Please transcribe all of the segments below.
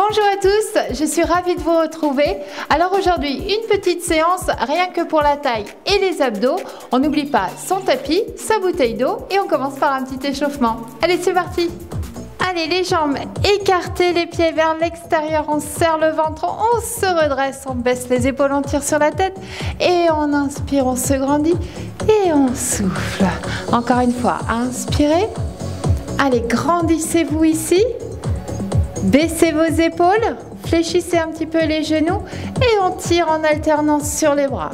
Bonjour à tous, je suis ravie de vous retrouver. Alors aujourd'hui, une petite séance rien que pour la taille et les abdos. On n'oublie pas son tapis, sa bouteille d'eau et on commence par un petit échauffement. Allez, c'est parti! Allez, les jambes écartées, les pieds vers l'extérieur, on serre le ventre, on se redresse, on baisse les épaules, on tire sur la tête et on inspire, on se grandit et on souffle. Encore une fois, inspirez. Allez, grandissez-vous ici. Baissez vos épaules, fléchissez un petit peu les genoux et on tire en alternance sur les bras.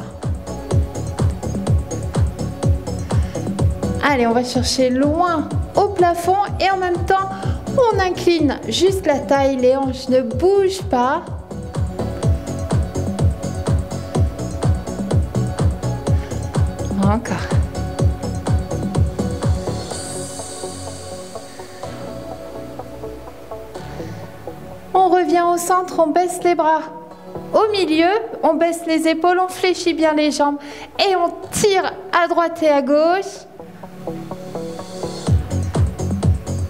Allez, on va chercher loin au plafond et en même temps, on incline juste la taille, les hanches ne bougent pas. Encore. On revient au centre, on baisse les bras. Au milieu, on baisse les épaules, on fléchit bien les jambes et on tire à droite et à gauche.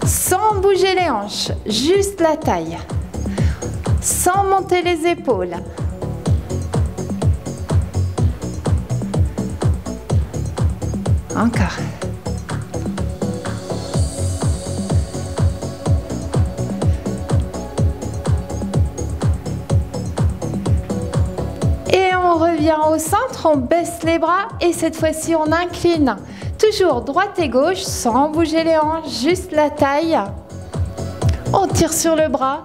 Sans bouger les hanches, juste la taille. Sans monter les épaules. Encore. On revient au centre, on baisse les bras et cette fois-ci on incline. Toujours droite et gauche sans bouger les hanches, juste la taille. On tire sur le bras,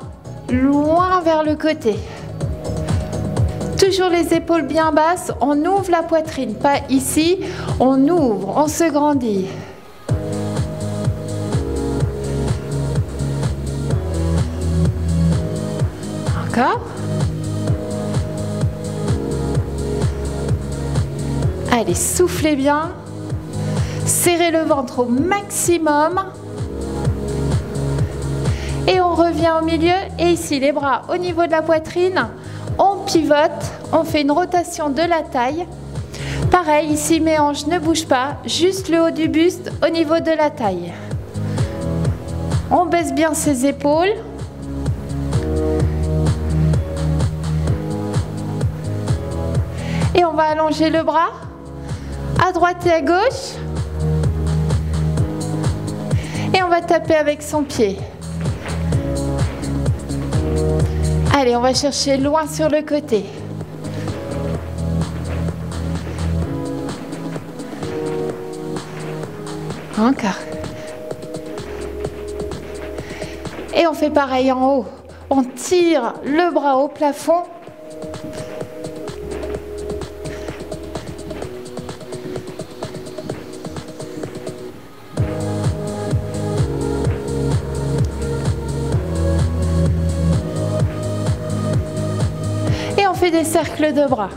loin vers le côté. Toujours les épaules bien basses, on ouvre la poitrine, pas ici, on ouvre, on se grandit. Encore. Allez, soufflez bien, serrez le ventre au maximum et on revient au milieu et ici les bras au niveau de la poitrine, on pivote, on fait une rotation de la taille. Pareil, ici mes hanches ne bougent pas, juste le haut du buste au niveau de la taille. On baisse bien ses épaules. Et on va allonger le bras. À droite et à gauche. Et on va taper avec son pied. Allez, on va chercher loin sur le côté. Encore. Et on fait pareil en haut. On tire le bras au plafond. On fait des cercles de bras.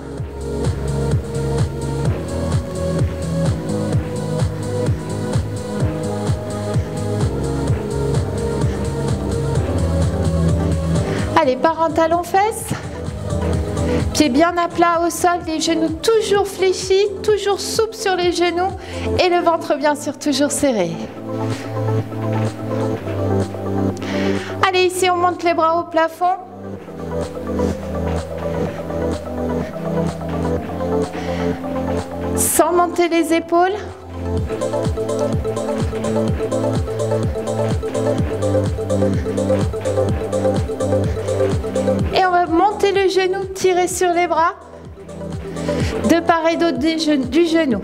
Allez, part en talons-fesses. Pieds bien à plat au sol, les genoux toujours fléchis, toujours souples sur les genoux et le ventre bien sûr toujours serré. Allez, ici on monte les bras au plafond. Sans monter les épaules. Et on va monter le genou, tirer sur les bras. De part et d'autre du genou.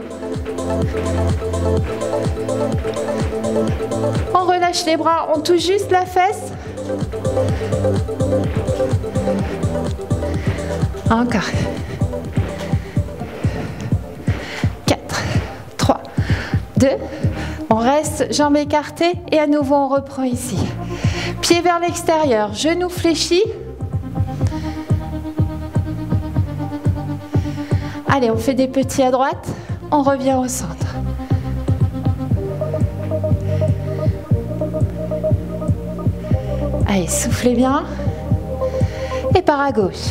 On relâche les bras, on touche juste la fesse. Encore. 4, 3, 2. On reste, jambes écartées et à nouveau on reprend ici. Pieds vers l'extérieur, genoux fléchis. Allez, on fait des petits à droite. On revient au centre. Allez, soufflez bien. Et par à gauche.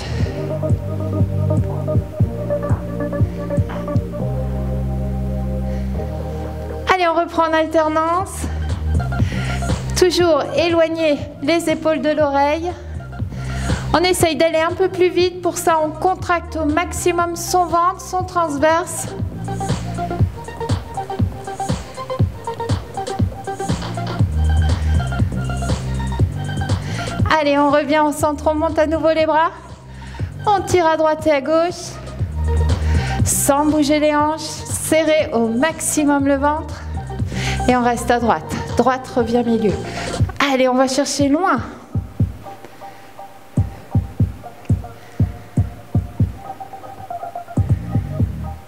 Allez, on reprend en alternance. Toujours éloigner les épaules de l'oreille. On essaye d'aller un peu plus vite. Pour ça, on contracte au maximum son ventre, son transverse. Allez, on revient au centre, on monte à nouveau les bras. On tire à droite et à gauche. Sans bouger les hanches. Serrez au maximum le ventre. Et on reste à droite. Droite revient milieu. Allez, on va chercher loin.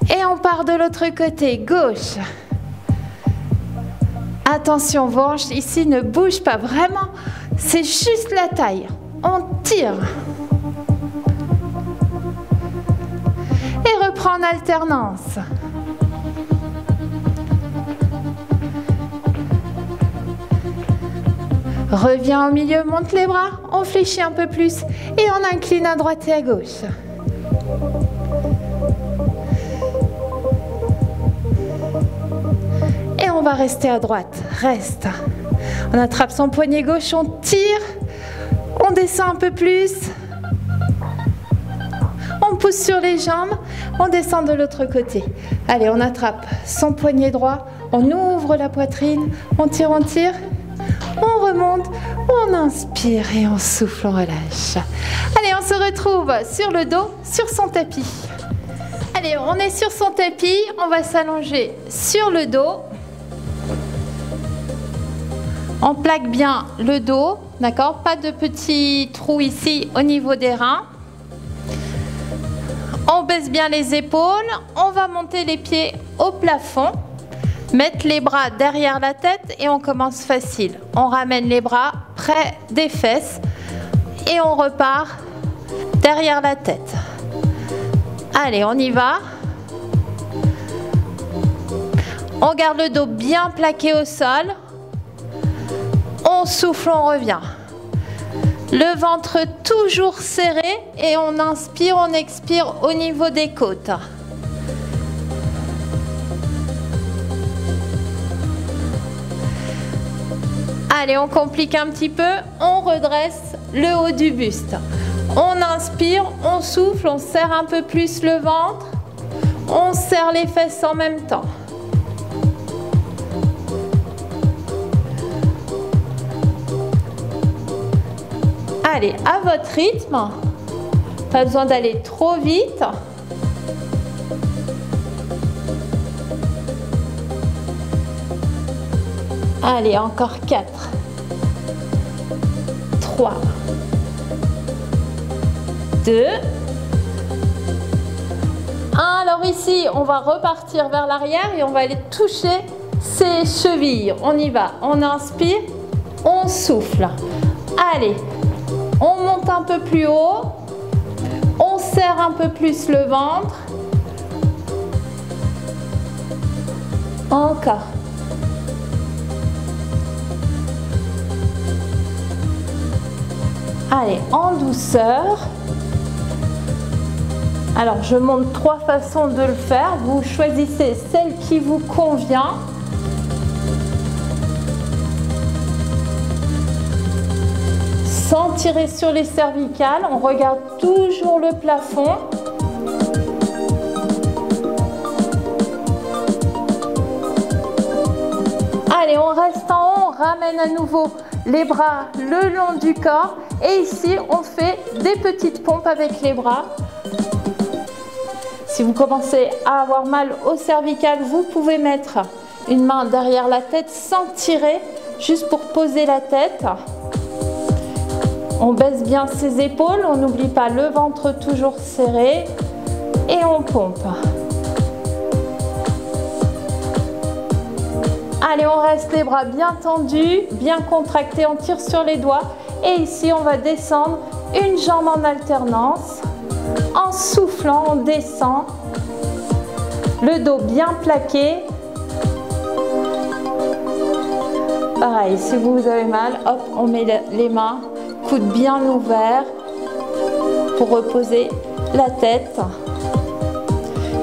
Et on part de l'autre côté, gauche. Attention, vos hanches ici ne bougent pas. Vraiment, c'est juste la taille. On tire. Et reprend en alternance. Reviens au milieu, monte les bras, on fléchit un peu plus et on incline à droite et à gauche. Et on va rester à droite, reste. On attrape son poignet gauche, on tire, on descend un peu plus. On pousse sur les jambes, on descend de l'autre côté. Allez, on attrape son poignet droit, on ouvre la poitrine, on tire, on remonte, on inspire et on souffle, on relâche. Allez, on se retrouve sur le dos, sur son tapis. Allez, on est sur son tapis, on va s'allonger sur le dos. On plaque bien le dos, d'accord? Pas de petits trous ici au niveau des reins. On baisse bien les épaules, on va monter les pieds au plafond. Mettre les bras derrière la tête et on commence facile. On ramène les bras près des fesses et on repart derrière la tête. Allez, on y va. On garde le dos bien plaqué au sol. On souffle, on revient. Le ventre toujours serré et on inspire, on expire au niveau des côtes. Allez, on complique un petit peu, on redresse le haut du buste. On inspire, on souffle, on serre un peu plus le ventre. On serre les fesses en même temps. Allez, à votre rythme. Pas besoin d'aller trop vite. Allez, encore 4, 3, 2, 1. Alors ici, on va repartir vers l'arrière et on va aller toucher ses chevilles. On y va, on inspire, on souffle. Allez, on monte un peu plus haut, on serre un peu plus le ventre. Encore. Allez, en douceur. Alors, je montre 3 façons de le faire. Vous choisissez celle qui vous convient. Sans tirer sur les cervicales, on regarde toujours le plafond. Allez, on reste en haut, on ramène à nouveau les bras le long du corps. Et ici, on fait des petites pompes avec les bras. Si vous commencez à avoir mal au cervical, vous pouvez mettre une main derrière la tête sans tirer, juste pour poser la tête. On baisse bien ses épaules, on n'oublie pas le ventre toujours serré et on pompe. Allez, on reste les bras bien tendus, bien contractés, on tire sur les doigts. Et ici, on va descendre une jambe en alternance. En soufflant, on descend. Le dos bien plaqué. Pareil, si vous avez mal, hop, on met les mains, coudes bien ouverts pour reposer la tête.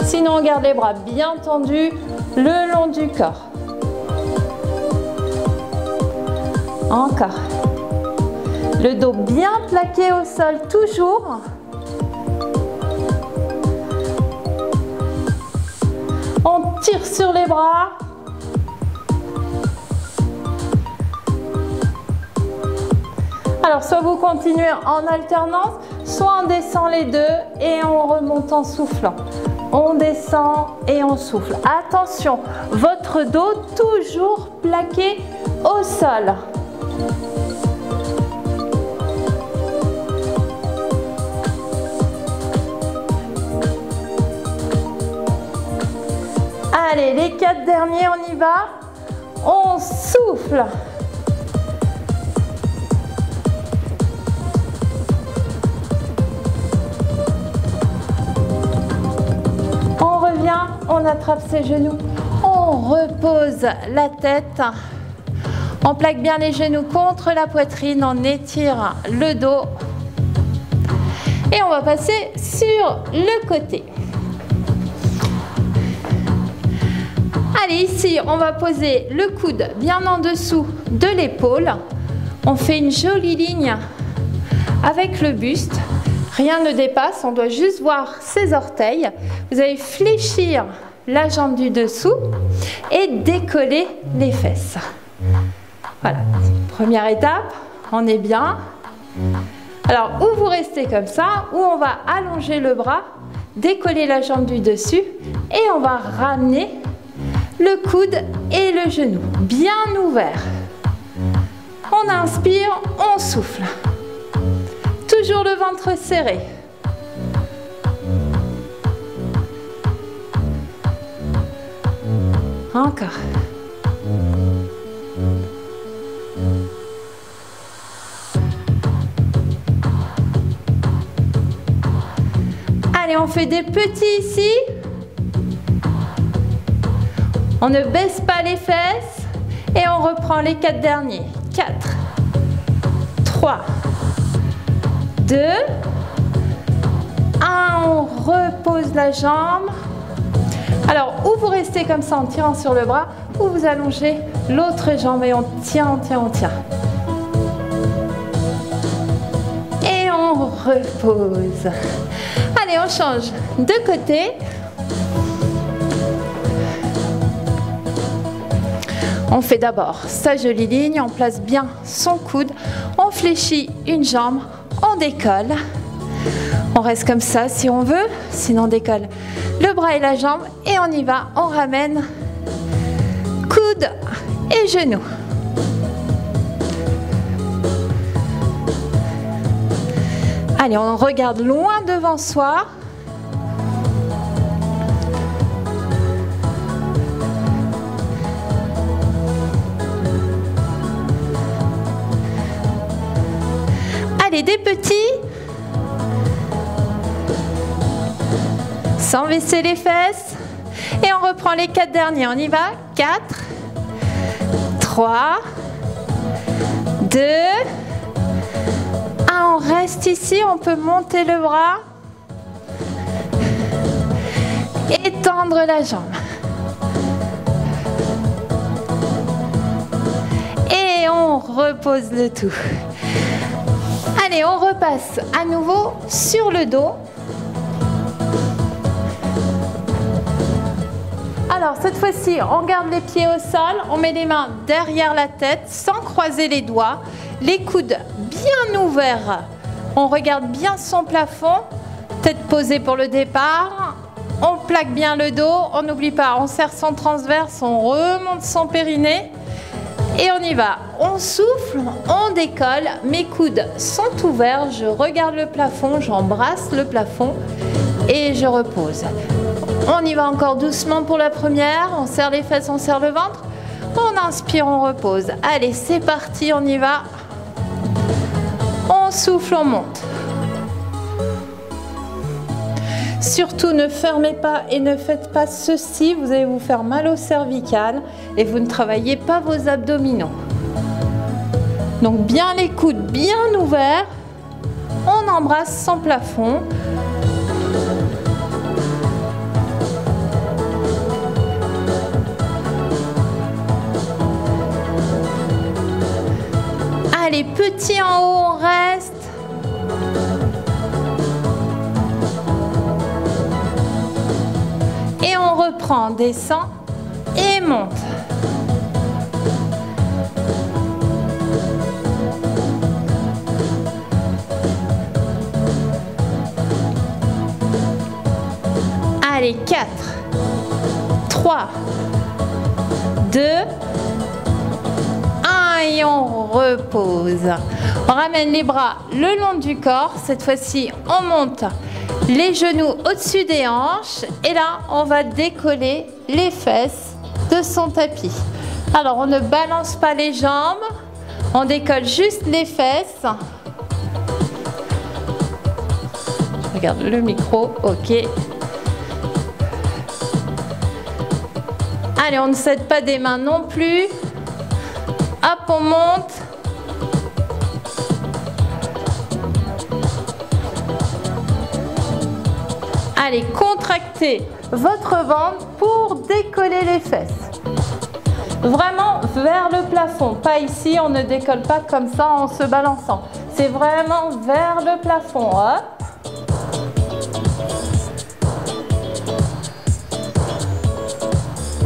Sinon, on garde les bras bien tendus le long du corps. Encore. Le dos bien plaqué au sol toujours. On tire sur les bras. Alors, soit vous continuez en alternance, soit on descend les deux et on remonte en soufflant. On descend et on souffle. Attention, votre dos toujours plaqué au sol. Allez, les 4 derniers, on y va. On souffle. On revient, on attrape ses genoux. On repose la tête. On plaque bien les genoux contre la poitrine. On étire le dos. Et on va passer sur le côté. Allez, ici, on va poser le coude bien en dessous de l'épaule. On fait une jolie ligne avec le buste. Rien ne dépasse, on doit juste voir ses orteils. Vous allez fléchir la jambe du dessous et décoller les fesses. Voilà, première étape, on est bien. Alors, ou vous restez comme ça, ou on va allonger le bras, décoller la jambe du dessus et on va ramener le coude et le genou bien ouvert. On inspire, on souffle. Toujours le ventre serré. Encore. Allez, on fait des petits ici. On ne baisse pas les fesses et on reprend les 4 derniers. 4, 3, 2, 1. On repose la jambe. Alors, ou vous restez comme ça en tirant sur le bras, ou vous allongez l'autre jambe et on tient, on tient, on tient. Et on repose. Allez, on change de côté. On fait d'abord sa jolie ligne, on place bien son coude, on fléchit une jambe, on décolle. On reste comme ça si on veut, sinon on décolle le bras et la jambe et on y va, on ramène coude et genou. Allez, on regarde loin devant soi. Allez, des petits. Sans baisser les fesses. Et on reprend les 4 derniers. On y va. 4, 3, 2, 1. On reste ici. On peut monter le bras. Et tendre la jambe. Et on repose le tout. Allez, on repasse à nouveau sur le dos. Alors, cette fois-ci, on garde les pieds au sol, on met les mains derrière la tête sans croiser les doigts, les coudes bien ouverts. On regarde bien son plafond, tête posée pour le départ. On plaque bien le dos, on n'oublie pas, on serre son transverse, on remonte son périnée. Et on y va, on souffle, on décolle, mes coudes sont ouverts, je regarde le plafond, j'embrasse le plafond et je repose. On y va encore doucement pour la première, on serre les fesses, on serre le ventre, on inspire, on repose. Allez, c'est parti, on y va. On souffle, on monte. Surtout, ne fermez pas et ne faites pas ceci, vous allez vous faire mal au cervical et vous ne travaillez pas vos abdominaux. Donc bien les coudes bien ouverts, on embrasse son plafond. Allez, petit en haut, on reste. Et on reprend, descend et monte. Allez, 4, 3, 2, 1 et on repose. On ramène les bras le long du corps. Cette fois-ci, on monte les genoux au-dessus des hanches. Et là, on va décoller les fesses de son tapis. Alors, on ne balance pas les jambes. On décolle juste les fesses. Regarde le micro, ok. Allez, on ne cède pas des mains non plus. Hop, on monte. Allez, contractez votre ventre pour décoller les fesses. Vraiment vers le plafond. Pas ici, on ne décolle pas comme ça en se balançant. C'est vraiment vers le plafond. Hop.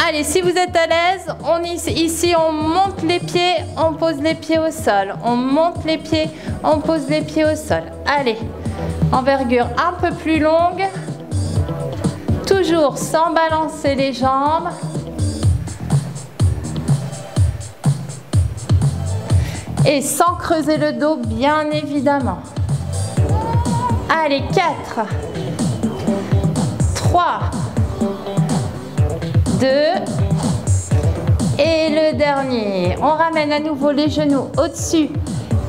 Allez, si vous êtes à l'aise, ici on monte les pieds, on pose les pieds au sol. On monte les pieds, on pose les pieds au sol. Allez, envergure un peu plus longue. Toujours sans balancer les jambes. Et sans creuser le dos, bien évidemment. Allez, 4, 3, 2 et le dernier. On ramène à nouveau les genoux au-dessus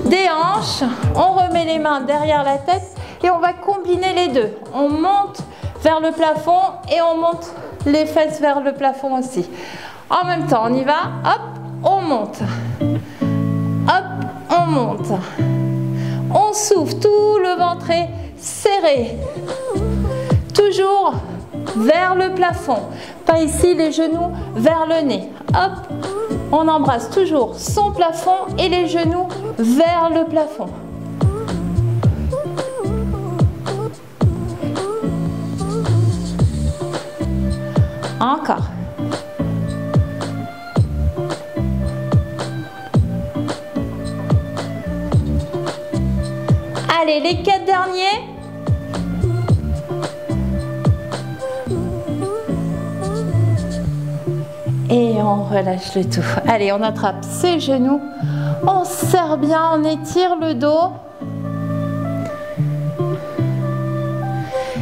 des hanches. On remet les mains derrière la tête et on va combiner les deux. On monte vers le plafond et on monte les fesses vers le plafond aussi. En même temps, on y va. Hop, on monte. Hop, on monte. On souffle, tout le ventre est serré. Toujours vers le plafond. Pas ici, les genoux vers le nez. Hop, on embrasse toujours son plafond et les genoux vers le plafond. Encore. Allez, les 4 derniers. Et on relâche le tout. Allez, on attrape ses genoux. On serre bien, on étire le dos.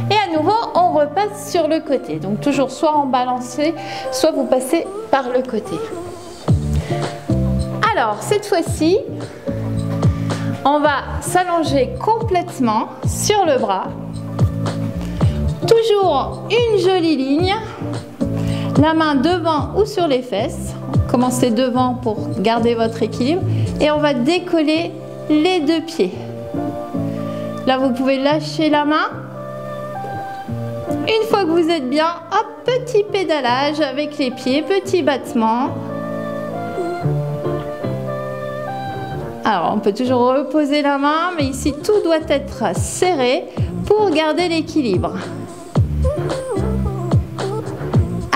Et à nouveau, on repasse sur le côté. Donc toujours soit en balancé, soit vous passez par le côté. Alors, cette fois-ci, on va s'allonger complètement sur le bras. Toujours une jolie ligne. La main devant ou sur les fesses. Commencez devant pour garder votre équilibre. Et on va décoller les deux pieds. Là, vous pouvez lâcher la main. Une fois que vous êtes bien, hop, petit pédalage avec les pieds, petit battement. Alors, on peut toujours reposer la main, mais ici, tout doit être serré pour garder l'équilibre.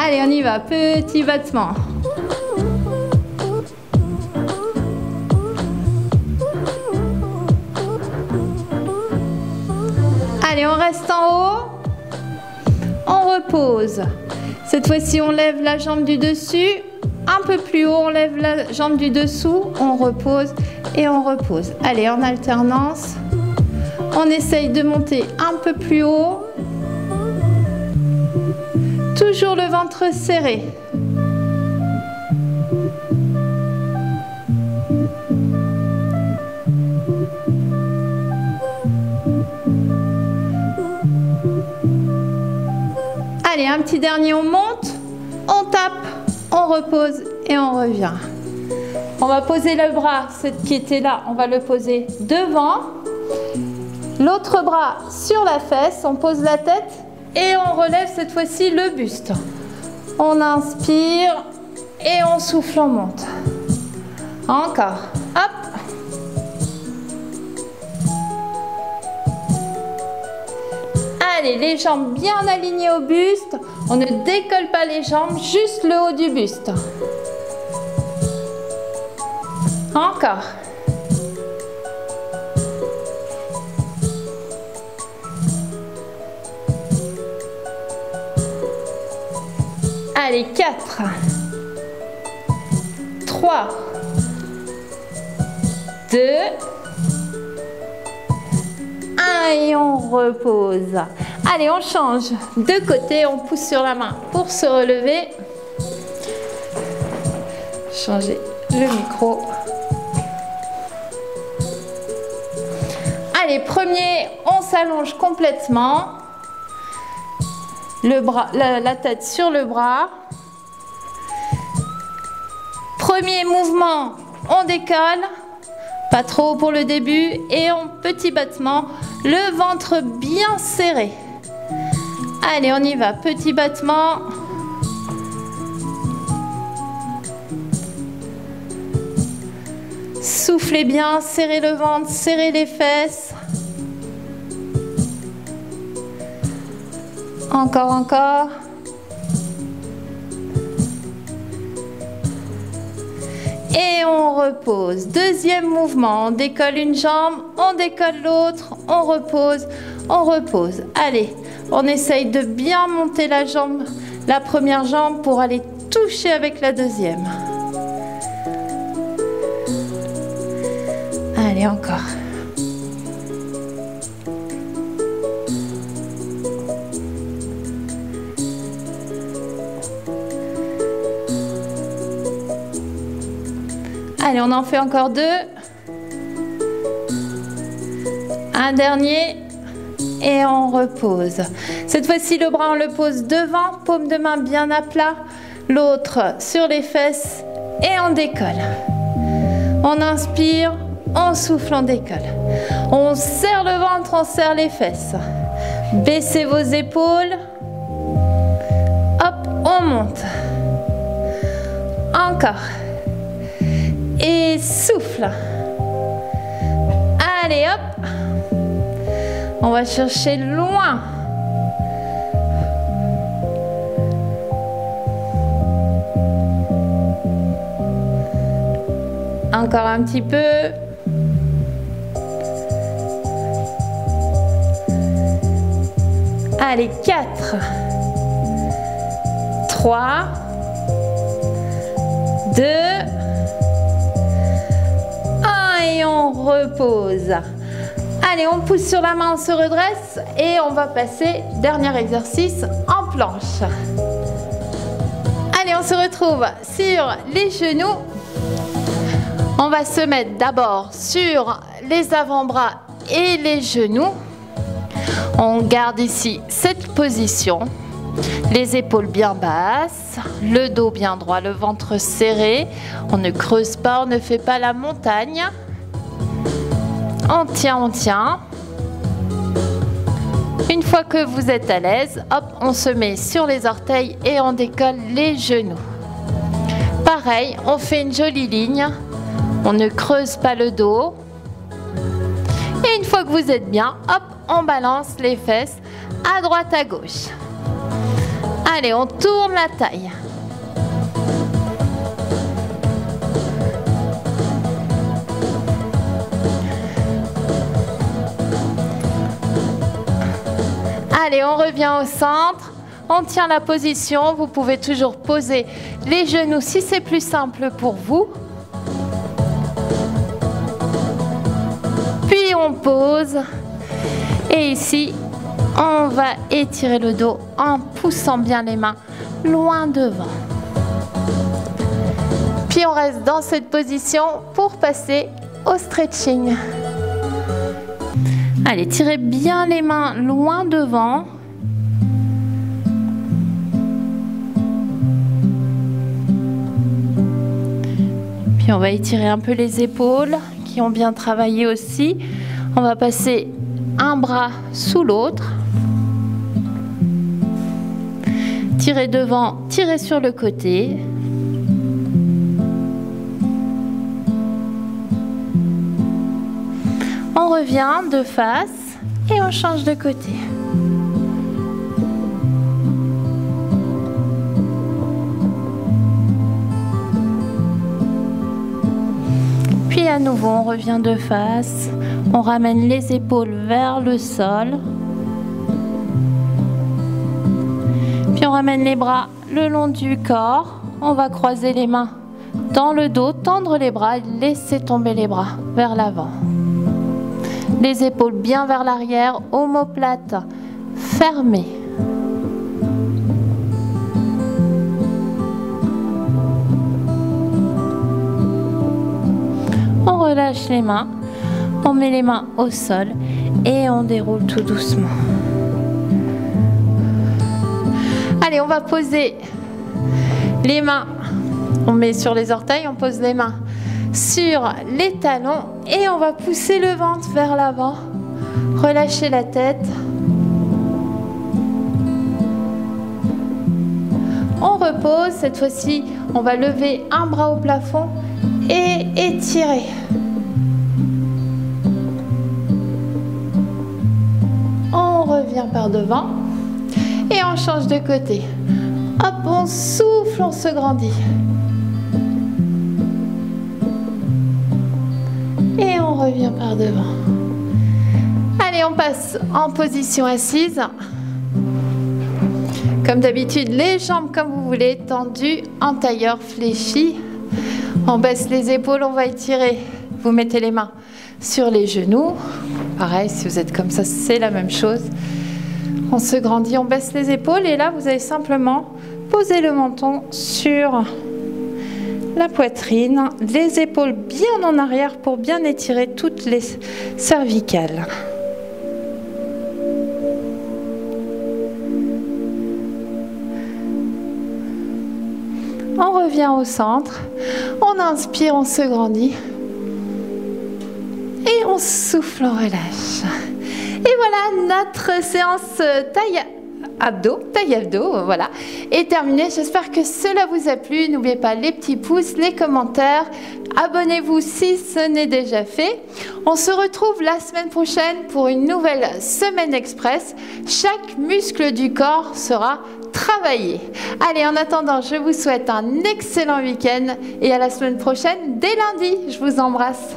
Allez, on y va, petit battement. Allez, on reste en haut. On repose. Cette fois-ci, on lève la jambe du dessus. Un peu plus haut, on lève la jambe du dessous. On repose et on repose. Allez, en alternance. On essaye de monter un peu plus haut. Toujours le ventre serré. Allez, un petit dernier, on monte, on tape, on repose et on revient. On va poser le bras, ce qui était là, on va le poser devant. L'autre bras sur la fesse, on pose la tête. Et on relève cette fois-ci le buste. On inspire et on souffle, on monte. Encore. Hop. Allez, les jambes bien alignées au buste. On ne décolle pas les jambes, juste le haut du buste. Encore. Allez, 4, 3, 2, 1 et on repose. Allez, on change de côté, on pousse sur la main pour se relever. Changer le micro. Allez, premier, on s'allonge complètement. Le bras, la tête sur le bras. Premier mouvement, on décolle. Pas trop haut pour le début. Et en petit battement, le ventre bien serré. Allez, on y va. Petit battement. Soufflez bien, serrez le ventre, serrez les fesses. Encore, encore. Et on repose. Deuxième mouvement. On décolle une jambe, on décolle l'autre, on repose, on repose. Allez, on essaye de bien monter la jambe, la première jambe pour aller toucher avec la deuxième. Allez, encore. Allez, on en fait encore 2. Un dernier. Et on repose. Cette fois-ci, le bras, on le pose devant. Paume de main bien à plat. L'autre sur les fesses. Et on décolle. On inspire. On souffle, on décolle. On serre le ventre, on serre les fesses. Baissez vos épaules. Hop, on monte. Encore. Et souffle. Allez, hop. On va chercher loin. Encore un petit peu. Allez, 4, 3, 2, 1 et on repose. Allez, on pousse sur la main, on se redresse et on va passer, dernier exercice, en planche. Allez, on se retrouve sur les genoux. On va se mettre d'abord sur les avant-bras et les genoux. On garde ici cette position, les épaules bien basses, le dos bien droit, le ventre serré. On ne creuse pas, on ne fait pas la montagne. On tient, on tient. Une fois que vous êtes à l'aise, hop, on se met sur les orteils et on décolle les genoux. Pareil, on fait une jolie ligne. On ne creuse pas le dos. Et une fois que vous êtes bien, hop, on balance les fesses à droite, à gauche. Allez, on tourne la taille. Allez, on revient au centre. On tient la position. Vous pouvez toujours poser les genoux si c'est plus simple pour vous. Puis on pose. Et ici, on va étirer le dos en poussant bien les mains loin devant. Puis on reste dans cette position pour passer au stretching. Allez, tirez bien les mains loin devant. Puis on va étirer un peu les épaules qui ont bien travaillé aussi. On va passer un bras sous l'autre. Tirez devant, tirez sur le côté. On revient de face et on change de côté. à nouveau, on revient de face. On ramène les épaules vers le sol. Puis on ramène les bras le long du corps. On va croiser les mains dans le dos, tendre les bras, laisser tomber les bras vers l'avant. Les épaules bien vers l'arrière, omoplate fermée. On relâche les mains, on met les mains au sol et on déroule tout doucement. Allez, on va poser les mains, on met sur les orteils, on pose les mains sur les talons et on va pousser le ventre vers l'avant, relâcher la tête. On repose, cette fois-ci, on va lever un bras au plafond et étirer. On revient par devant et on change de côté. Hop, on souffle, on se grandit. Et on revient par devant. Allez, on passe en position assise. Comme d'habitude, les jambes comme vous voulez, tendues, en tailleur fléchi. On baisse les épaules, on va étirer. Vous mettez les mains sur les genoux. Pareil, si vous êtes comme ça, c'est la même chose. On se grandit, on baisse les épaules et là, vous allez simplement poser le menton sur la poitrine, les épaules bien en arrière pour bien étirer toutes les cervicales. On revient au centre, on inspire, on se grandit et on souffle, on relâche. Et voilà, notre séance taille abdos, voilà, est terminée. J'espère que cela vous a plu. N'oubliez pas les petits pouces, les commentaires. Abonnez-vous si ce n'est déjà fait. On se retrouve la semaine prochaine pour une nouvelle semaine express. Chaque muscle du corps sera travaillé. Allez, en attendant, je vous souhaite un excellent week-end et à la semaine prochaine dès lundi. Je vous embrasse.